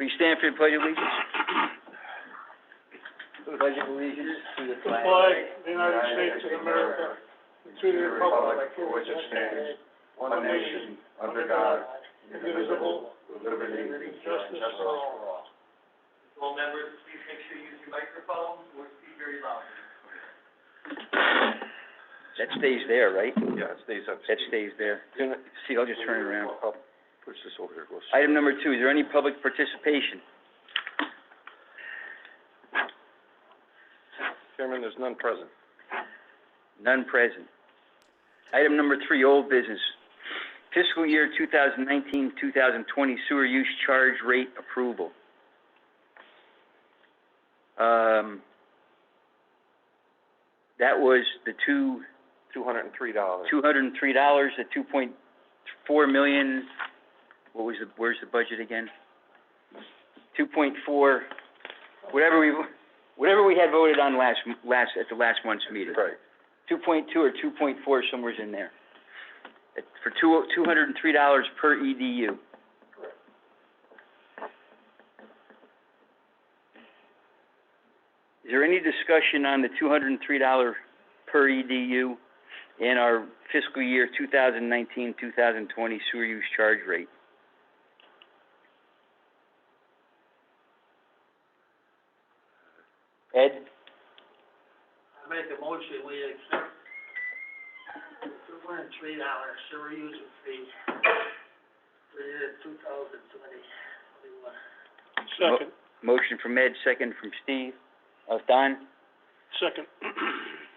Please stand for the Pledge of Allegiance. Pledge of Allegiance to the flag of the United States of America, and to the republic for which it stands, one nation, under God, indivisible, with liberty and justice for all. All members, please make sure you use your microphone or speak very loudly. That stays there, right? Yeah, it stays up. That stays there. See, I'll just turn it around. I'll push this over here. Item number 2, is there any public participation? Chairman, there's none present. None present. Item number 3, old business. Fiscal year 2019-2020 sewer use charge rate approval. That was the $203. $203, the 2.4 million, where's the budget again? 2.4, whatever we had voted on at the last month's meeting. Right. 2.2 or 2.4, somewhere's in there. For $203 per EDU. Is there any discussion on the $203 per EDU in our fiscal year 2019-2020 sewer use charge rate? Ed? I make a motion, we accept the $203 sewer user fee for the year 2021. Second. Motion from Ed, second from Steve. Don? Second.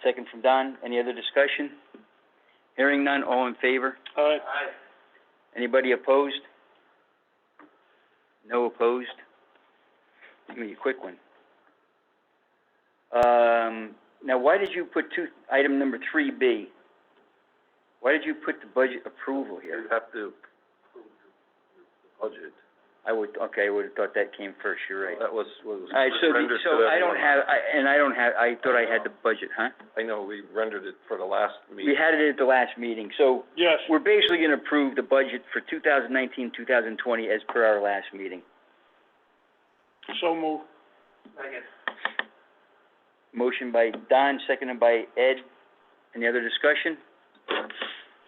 Second from Don. Any other discussion? Hearing none, all in favor? Aye. Anybody opposed? No opposed? Give me a quick one. Now, why did you put item number 3B? Why did you put the budget approval here? You have to approve the budget. I would have thought that came first, you're right. That was All right, so rendered to I don't everyone. have, I thought I had the budget, huh? I know, we rendered it for the last meeting. We had it at the last meeting, so Yes. we're basically gonna approve the budget for 2019-2020 as per our last meeting. So move. Second. Motion by Don, seconded by Ed. Any other discussion?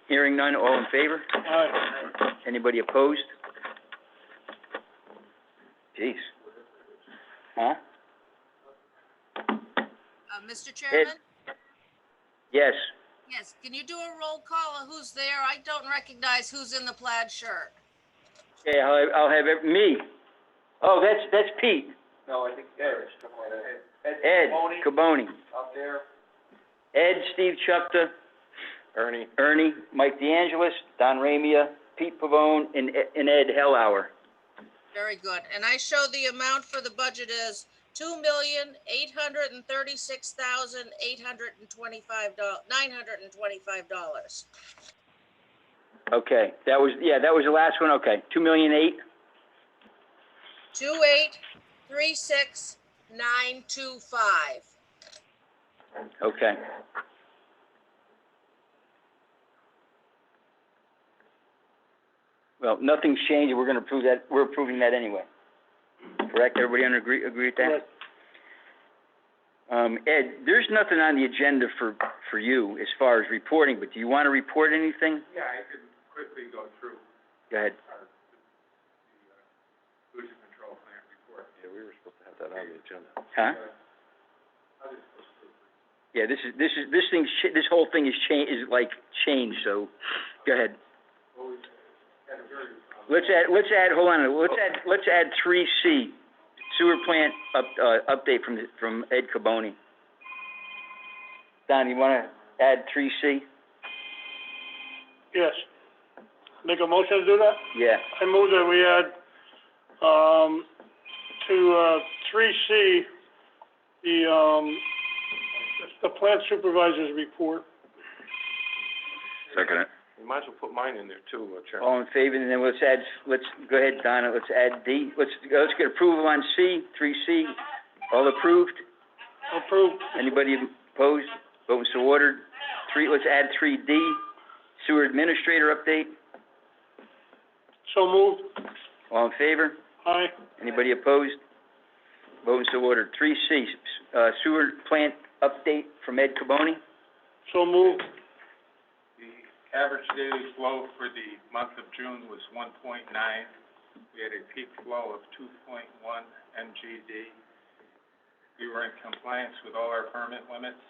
Hearing none, all in favor? Aye. Anybody opposed? Jeez. Huh? Mr. Chairman? Yes. Yes, can you do a roll call of who's there? I don't recognize who's in the plaid shirt. Okay, I'll have me. Oh, that's Pete. No, I think Ed. Ed Caboni. Up there. Ed, Steve Chupta, Ernie, Mike DeAngelis, Don Ramia, Pete Pavone, and Ed Hellauer. Very good. And I show the amount for the budget is $2,836,925. Okay, that was the last one, okay. 2,000,008? 2,836,925. Okay. Well, nothing's changed, we're gonna approve that, we're approving that anyway. Correct, everybody agree with that? Correct. Ed, there's nothing on the agenda for you as far as reporting, but do you wanna report anything? Yeah, I could quickly go through Go ahead. the pollution control plant report. Yeah, we were supposed to have that on the agenda. Huh? Yeah, this whole thing is changed, so, go ahead. Let's add 3C, sewer plant update from Ed Caboni. Don, you wanna add 3C? Yes. Make a motion to do that? Yeah. I move that we add, to, 3C, the plant supervisor's report. Second it. You might as well put mine in there too, Chairman. All in favor, and then let's go ahead, Donna, let's add D. Let's get approval on C, 3C. All approved? Approved. Anybody opposed? Voting so ordered. Let's add 3D, sewer administrator update. So moved. All in favor? Aye. Anybody opposed? Vote so ordered. 3C, sewer plant update from Ed Caboni. So moved. The average daily flow for the month of June was 1.9. We had a peak flow of 2.1 MGD. We were in compliance with all our permit limits.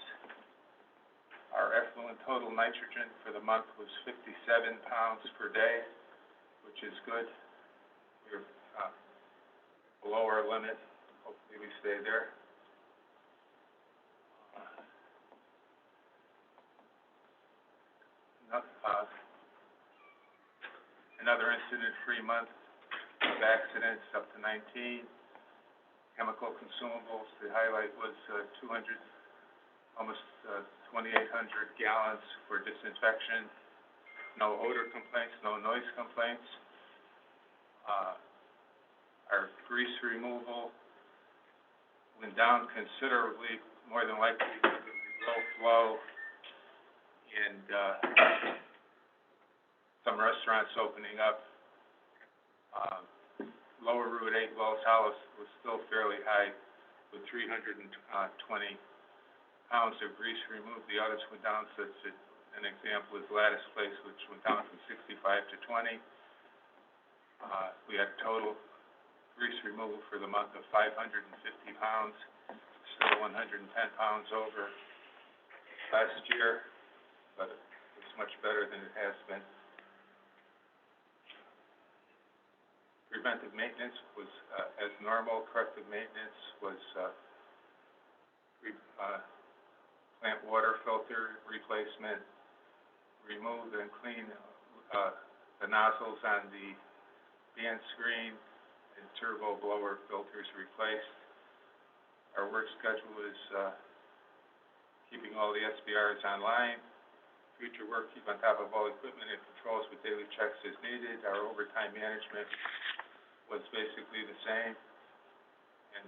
Our effluent total nitrogen for the month was 57 pounds per day, which is good. We're below our limit. Hopefully we stay there. Another incident-free month of accidents, up to 19. Chemical consumables, the highlight was 2,800 gallons for disinfection. No odor complaints, no noise complaints. Our grease removal went down considerably, more than likely because of the low flow and some restaurants opening up. Lower Route 8 Wells Hollow was still fairly high with 320 pounds of grease removed. The others went down, such as an example is Lattice Place, which went down from 65 to 20. We had total grease removal for the month of 550 pounds, still 110 pounds over last year, but it's much better than it has been. Preventive maintenance was as normal. Corrective maintenance was plant water filter replacement, remove and clean the nozzles on the band screen, and turbo blower filters replaced. Our work schedule is keeping all the SBRs online. Future work, keep on top of all equipment and controls with daily checks as needed. Our overtime management was basically the same, and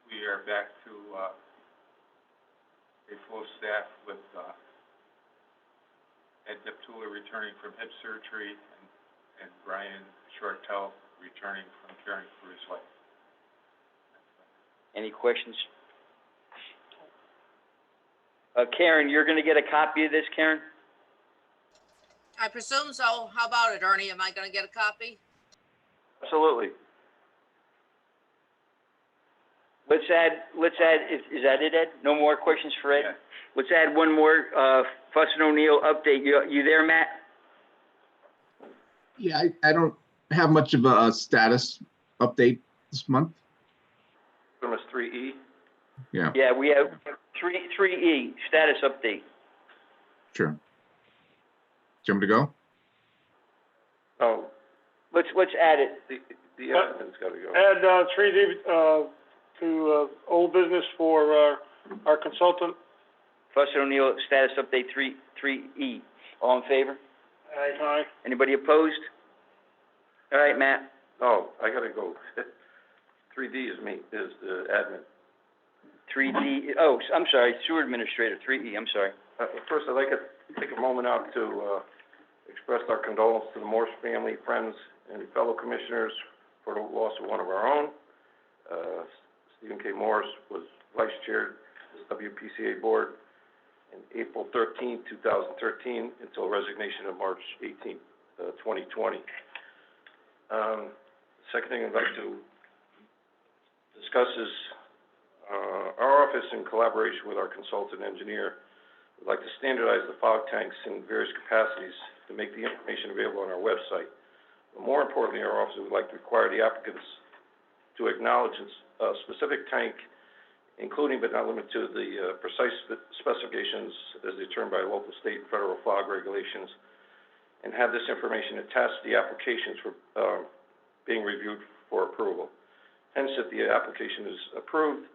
we are back to a full staff with Ed Deptula returning from hip surgery and Brian Shortell returning from caring for his wife. Any questions? Karen, you're gonna get a copy of this, Karen? I presume so. How about it, Ernie? Am I gonna get a copy? Absolutely. Let's add, is that it, Ed? No more questions for Ed? Yeah. Let's add one more, Fuss and O'Neill update. You there, Matt? Yeah, I don't have much of a status update this month. From us 3E. Yeah, Yeah, we have 3E, status update. sure. Do you want me to go? Oh, Let's add it. the admin's gotta go. Add, 3D, to, old business for, our consultant. Fuss and O'Neill, status update 3E. All in favor? Aye. Anybody opposed? All right, Matt. Oh, I gotta go. 3D is me, is the admin. 3D, oh, I'm sorry, sewer administrator, 3E, I'm sorry. First, I'd like to take a moment out to, express our condolence to the Morse family, friends, and fellow commissioners for the loss of one of our own. Stephen K. Morse was vice chair of the Wpca board in April 13, 2013, until resignation of March 18, 2020. Second thing I'd like to discuss is, our office, in collaboration with our consultant engineer, would like to standardize the fog tanks in various capacities to make the information available on our website. But more importantly, our office would like to require the applicants to acknowledge a specific tank, including but not limited to the precise specifications as determined by local, state, and federal fog regulations, and have this information attached to the applications for being reviewed for approval. Hence, if the application is approved,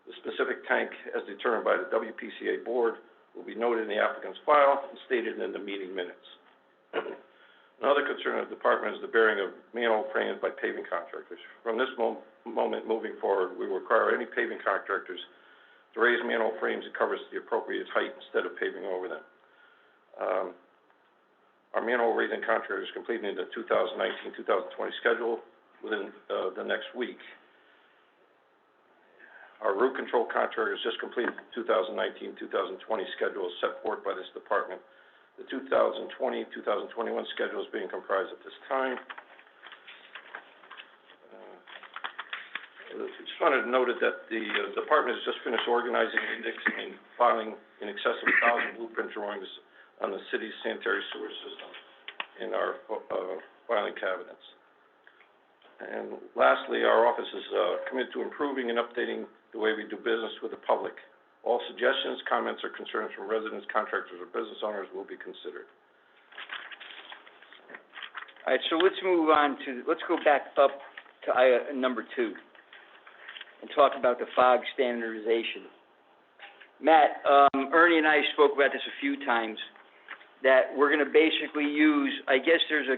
the specific tank, as determined by the WPCA board, will be noted in the applicant's file and stated in the meeting minutes. Another concern of the department is the bearing of manhole frames by paving contractors. From this moment moving forward, we will require any paving contractors to raise manhole frames and covers to the appropriate height instead of paving over them. Our manhole raising contract is completing the 2019-2020 schedule within, the next week. Our root control contract is just completed the 2019-2020 schedule as set forth by this department. The 2020-2021 schedule is being comprised at this time. I just wanted to note that the department has just finished organizing, indexing, and filing in excess of 1,000 blueprint drawings on the city's sanitary sewer system in our filing cabinets. And lastly, our office is committed to improving and updating the way we do business with the public. All suggestions, comments, or concerns from residents, contractors, or business owners will be considered. All right, so let's move on to, let's go back up to number 2 and talk about the fog standardization. Matt, Ernie and I spoke about this a few times, that we're gonna basically use, I guess there's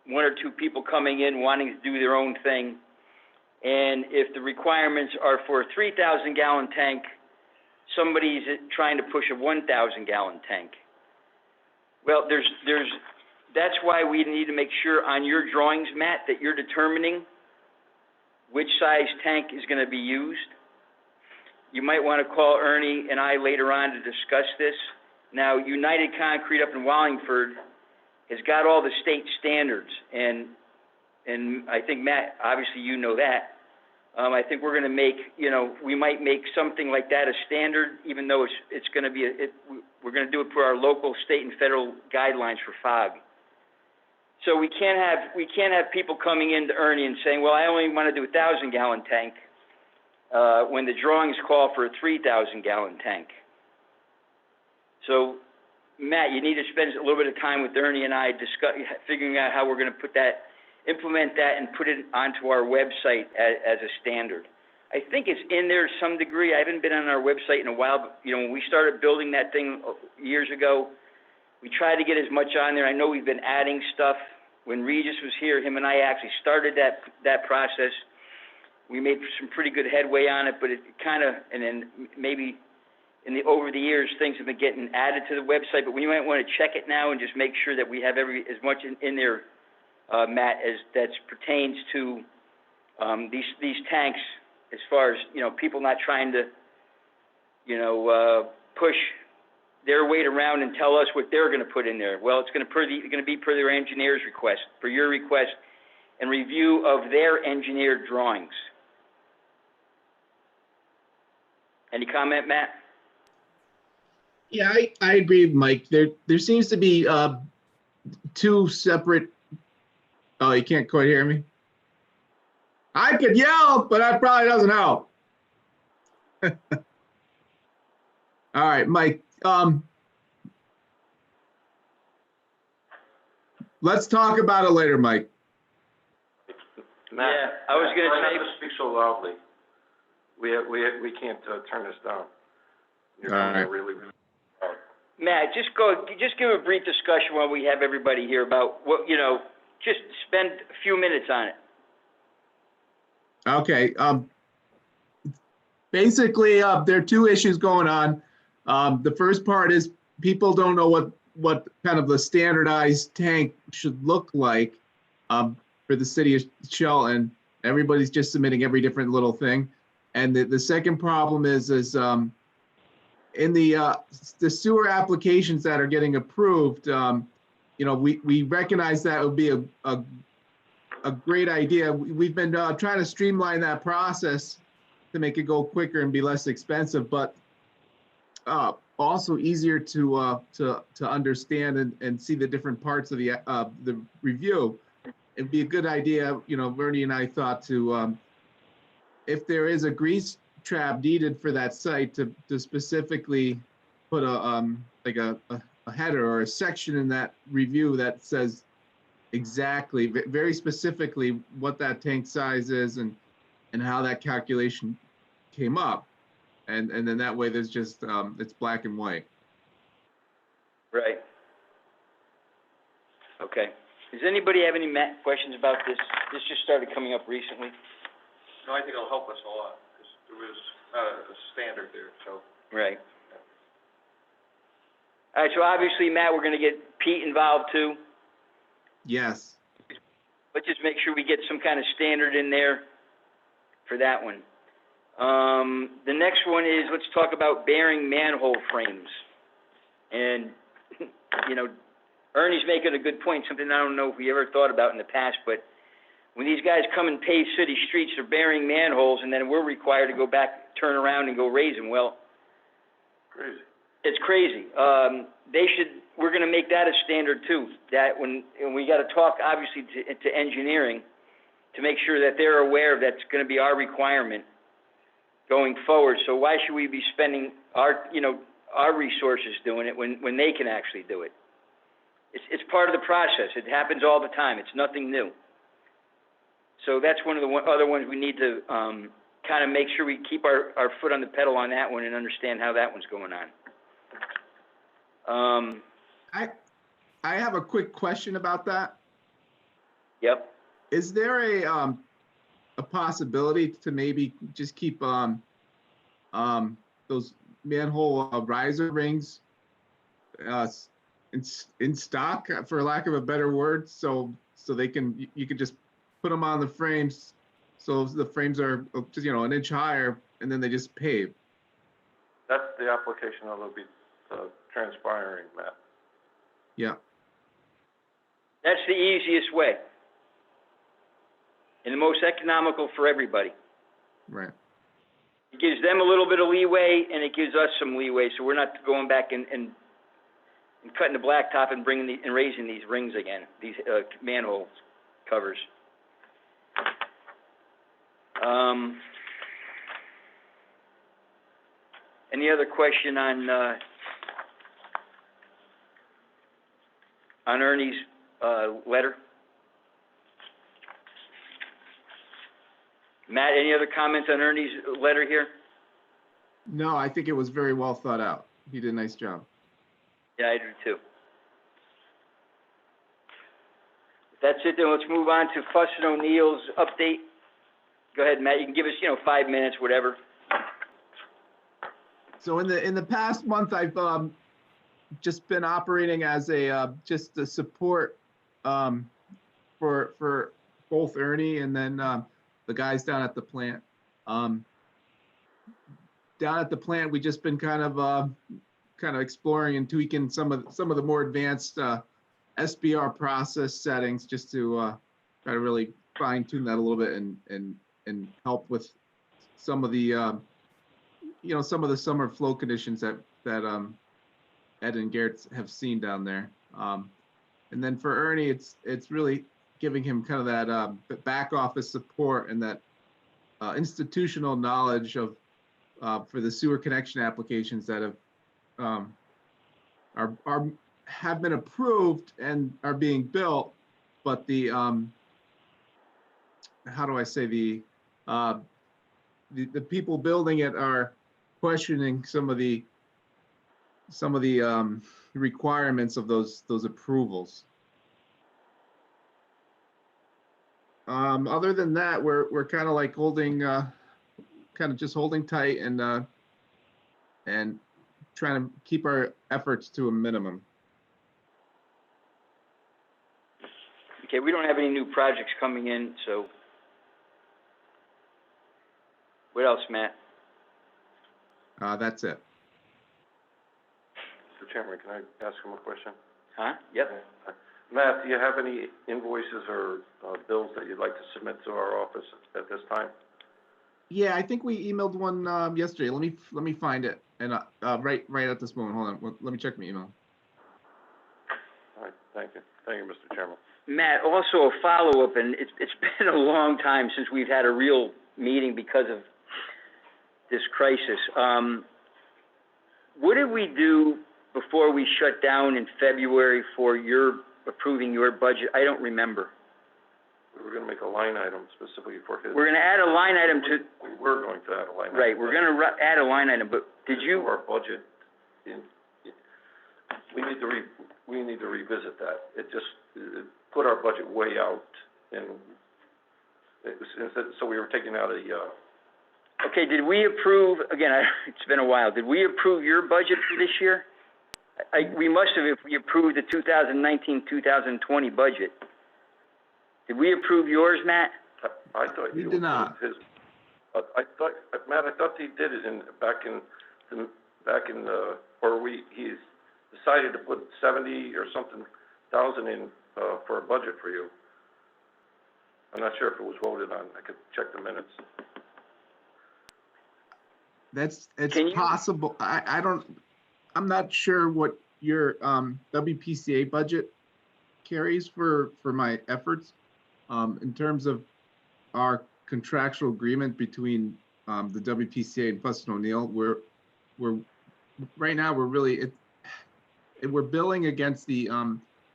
one or two people coming in wanting to do their own thing, and if the requirements are for a 3,000-gallon tank, somebody's trying to push a 1,000-gallon tank. Well, that's why we need to make sure on your drawings, Matt, that you're determining which size tank is going to be used. You might want to call Ernie and I later on to discuss this. Now, United Concrete up in Wallingford has got all the state standards, and I think, Matt, obviously you know that. I think we're going to make, we might make something like that a standard, even though it's going to be, we're going to do it for our local, state, and federal guidelines for fog. So we can't have people coming into Ernie and saying, well, I only want to do a 1,000-gallon tank, when the drawings call for a 3,000-gallon tank. So, Matt, you need to spend a little bit of time with Ernie and I figuring out how we're going to implement that and put it onto our website as a standard. I think it's in there to some degree. I haven't been on our website in a while, but, when we started building that thing years ago, we tried to get as much on there. I know we've been adding stuff. When Regis was here, him and I actually started that process. We made some pretty good headway on it, but it kind of, and then maybe over the years, things have been getting added to the website, but we might want to check it now and just make sure that we have as much in there, Matt, as that pertains to these tanks, as far as, people not trying to, push their weight around and tell us what they're going to put in there. Well, it's going to be per their engineer's request, per your request, and review of their engineered drawings. Any comment, Matt? Yeah, I agree, Mike. There seems to be two separate. Oh, you can't quite hear me? I could yell, but that probably doesn't help. All right, Mike. Let's talk about it later, Mike. Matt, Yeah, I was going to try say. not to speak so loudly. We can't turn this down. You're All right. really loud. Matt, just give a brief discussion while we have everybody here about what, just spend a few minutes on it. Okay. Basically, there are two issues going on. The first part is people don't know what kind of a standardized tank should look like for the city of Shelton. Everybody's just submitting every different little thing. And the second problem is in the sewer applications that are getting approved, we recognize that would be a great idea. We've been trying to streamline that process to make it go quicker and be less expensive, but also easier to understand and see the different parts of the review. It'd be a good idea, Bernie and I thought to, if there is a grease trap needed for that site, to specifically put a header or a section in that review that says exactly, very specifically, what that tank size is and how that calculation came up, and then that way there's just it's black and white. Right. Okay. Does anybody have any questions about this? This just started coming up recently. No, I think it'll help us a lot, because there was a standard there, so. Right. All right, so obviously, Matt, we're going to get Pete involved too? Yes. Let's just make sure we get some kind of standard in there for that one. The next one is, let's talk about bearing manhole frames. And, you know, Ernie's making a good point, something I don't know if we ever thought about in the past, but when these guys come and pave city streets, they're bearing manholes, and then we're required to go back, turn around and go raise them. Well, Crazy. it's crazy. We're gonna make that a standard too, that and we gotta talk obviously to engineering to make sure that they're aware that's gonna be our requirement going forward. So why should we be spending our resources doing it when they can actually do it? It's part of the process. It happens all the time. It's nothing new. So that's one of the other ones we need to kind of make sure we keep our foot on the pedal on that one and understand how that one's going on. I have a quick question about that. Yep. Is there a possibility to maybe just keep those manhole riser rings in stock, for lack of a better word, so they can, you can just put them on the frames, so the frames are just, an inch higher, and then they just pave? That's the application that will be transpiring, Matt. Yeah. That's the easiest way and the most economical for everybody. Right. It gives them a little bit of leeway, and it gives us some leeway, so we're not going back and cutting the blacktop and and raising these rings again, these manhole covers. Any other question on Ernie's letter? Matt, any other comments on Ernie's letter here? No, I think it was very well thought out. He did a nice job. Yeah, I do too. If that's it, then let's move on to Fuss and O'Neill's update. Go ahead, Matt. You can give us, 5 minutes, whatever. So in the past month, I've just been operating as just a support for both Ernie and then the guys down at the plant. Down at the plant, we've just been kind of exploring and tweaking some of the more advanced SBR process settings, just to try to really fine tune that a little bit and help with some of the some of the summer flow conditions that Ed and Garrett have seen down there. And then for Ernie, it's really giving him kind of that back office support and that institutional knowledge of for the sewer connection applications that have been approved and are being built, but the how do I say, the people building it are questioning some of the requirements of those approvals. Other than that, we're kind of like holding, just holding tight and trying to keep our efforts to a minimum. Okay, we don't have any new projects coming in, so. What else, Matt? That's it. Mr. Chairman, can I ask him a question? Huh? Yep. Matt, do you have any invoices or bills that you'd like to submit to our office at this time? Yeah, I think we emailed one yesterday. Let me find it, and right at this moment. Hold on. Let me check my email. All right, thank you, Mr. Chairman. Matt, also a follow-up, and it's been a long time since we've had a real meeting because of this crisis. What did we do before we shut down in February for approving your budget? I don't remember. We were going to make a line item specifically for his. We're going to add a line item to. We were going to add a line item. Right, we're going to add a line item, but did you? Our budget. We need to revisit that. It put our budget way out, and so we were taking out a. Okay, did we approve, again, it's been a while, did we approve your budget for this year? we must have if we approved the 2019-2020 budget. Did we approve yours, Matt? I thought We you did not. approved his, I thought, Matt, I thought he did it back in, he decided to put 70 or something thousand in, for a budget for you. I'm not sure if it was voted on. I could check the minutes. It's Can you- possible. I'm not sure what your WPCA budget carries for my efforts. In terms of our contractual agreement between the WPCA and Fuss and O'Neill, we're right now we're billing against the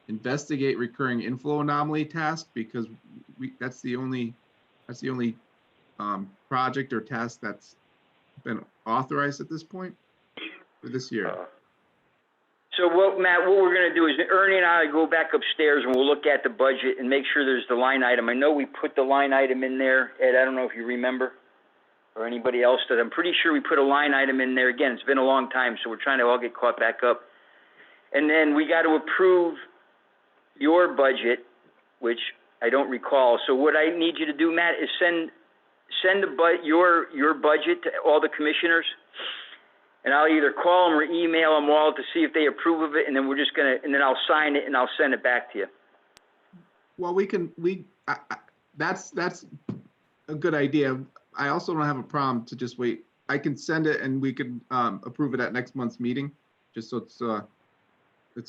investigate recurring inflow anomaly task because that's the only project or task that's been authorized at this point for this year. So Matt, what we're gonna do is Ernie and I go back upstairs and we'll look at the budget and make sure there's the line item. I know we put the line item in there, Ed, I don't know if you remember, or anybody else did. I'm pretty sure we put a line item in there. Again, it's been a long time, so we're trying to all get caught back up. And then we gotta approve your budget, which I don't recall. So what I need you to do, Matt, is send your budget to all the commissioners, and I'll either call them or email them all to see if they approve of it, and then and then I'll sign it and I'll send it back to you. Well, that's a good idea. I also don't have a problem to just wait. I can send it and we can approve it at next month's meeting, just so it's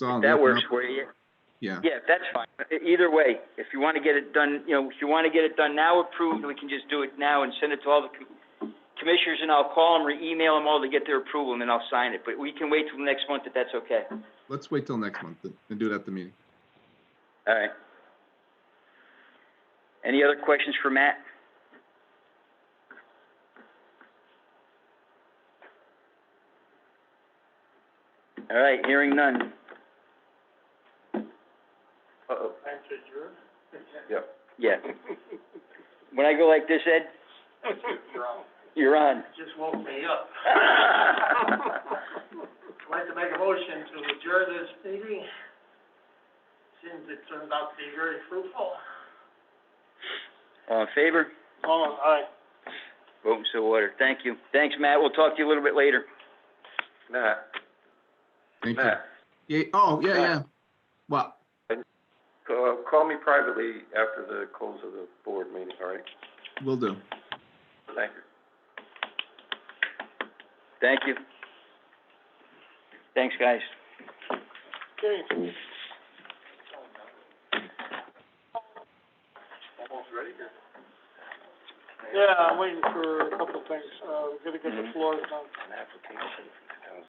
all. That works for you. Yeah. Yeah, that's fine. Either way, if you want to get it done, if you want to get it done now approved, we can just do it now and send it to all the commissioners, and I'll call them or email them all to get their approval, and then I'll sign it. But we can wait till next month if that's okay. Let's wait till next month and do it at the meeting. All right. Any other questions for Matt? All right, hearing none. Uh-oh. Thanks, adjourn. Yep. Yeah. When I go like this, Ed, you're on. Just woke me up. I'd like to make a motion to adjourn this meeting. Seems it turned out to be very fruitful. All in favor? Oh, aye. Vote so ordered. Thank you. Thanks, Matt. We'll talk to you a little bit later. Matt, Thank you. Matt, Yeah. Oh, yeah. Well, call me privately after the close of the board meeting, all right? will do. Thank you. Thank you. Thanks, guys. Okay. Almost ready here. Yeah, I'm waiting for a couple of things. We gotta get the floors done. An application